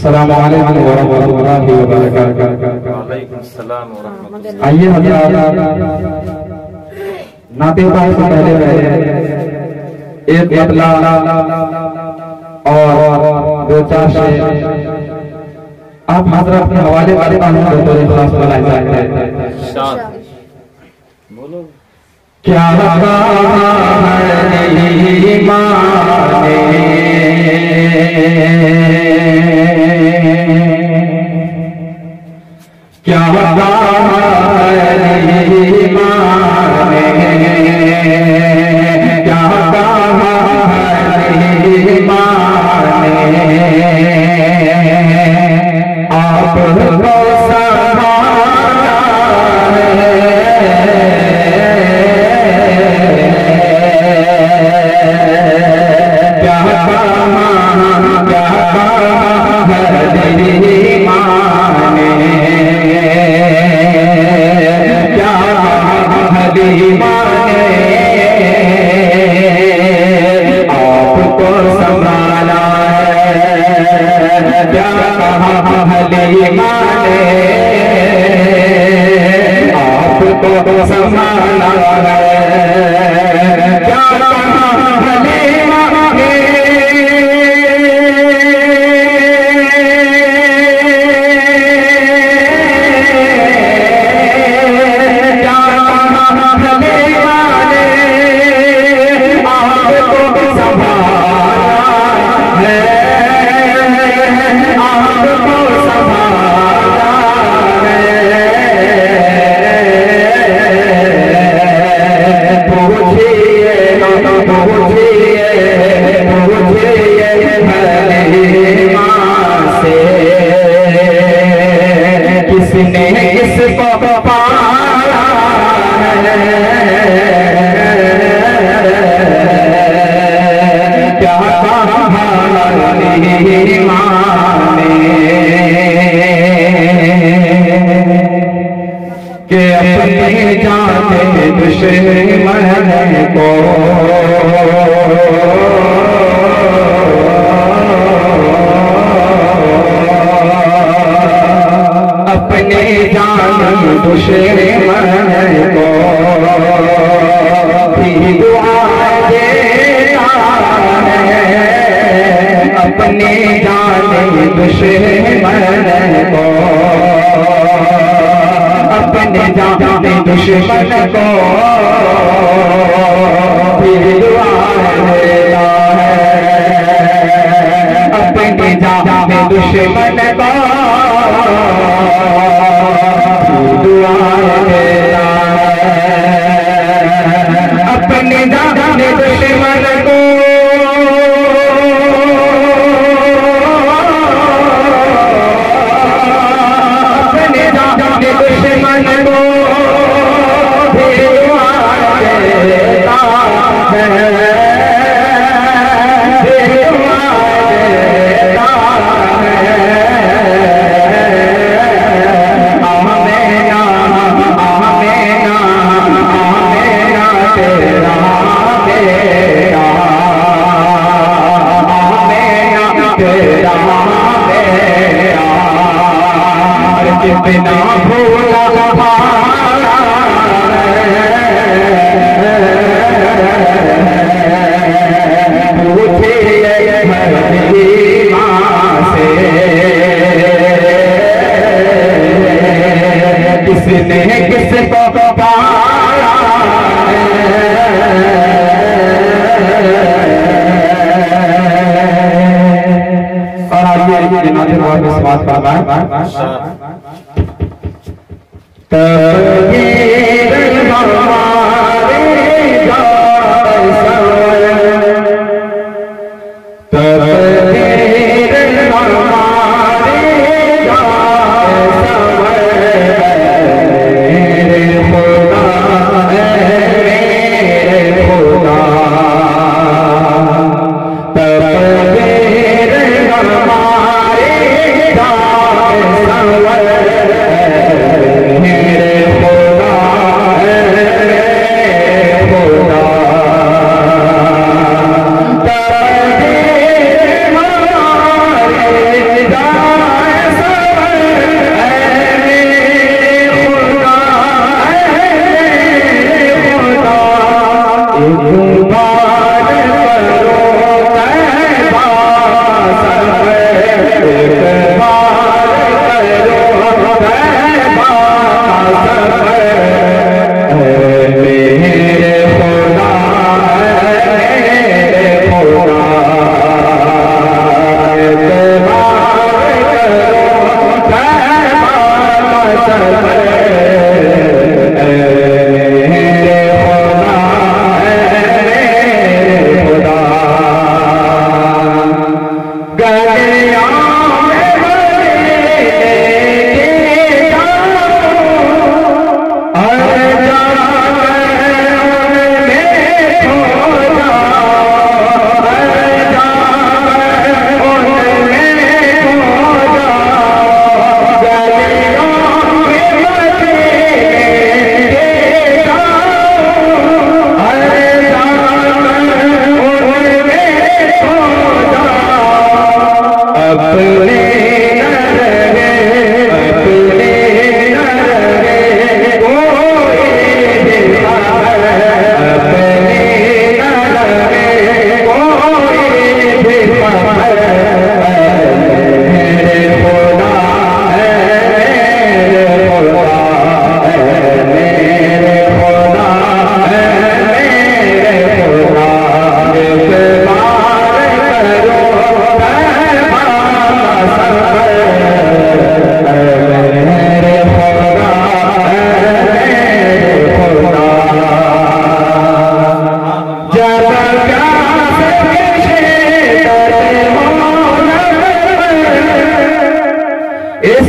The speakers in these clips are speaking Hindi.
अस्सलामु अलैकुम व रहमतुल्लाहि व बरकातुहू। वालेकुम सलाम व रहमतुल्लाह। आइए हज़रात, नाते पाक से पहले एक मतला और दो चार शेर आप हज़रत के हवाले करता हूँ तो बड़े खास बनाए जाते हैं। बोलो क्या कहा है ईमाने, क्या कहा है ईमाने, क्या कहा है ईमाने, आपको दुश्मन को फिर दुआ देता है, अपने जाने दुश्मन को फिर दुआ देता है, अपने जाने दुश्मन को अपने जाने दुश्मन को बिना भूला किसने किसको पाया और आगे नाते पाक में समाज फरमाए अपने न रहे अपने न रहे कोई बेखबर अपने न रहे कोई बेखबर मेरे खुदा है मेरे खुदा है मेरे खुदा है मेरे खुदा इकबाल करो मेरे खुदा है मेरे खुदा जब प्यास के शेतर हो इस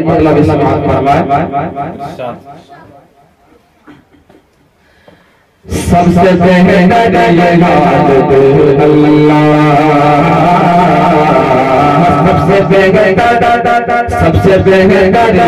मतलब इस बात फरमाए सबसे बेहतर सबसे बेहतर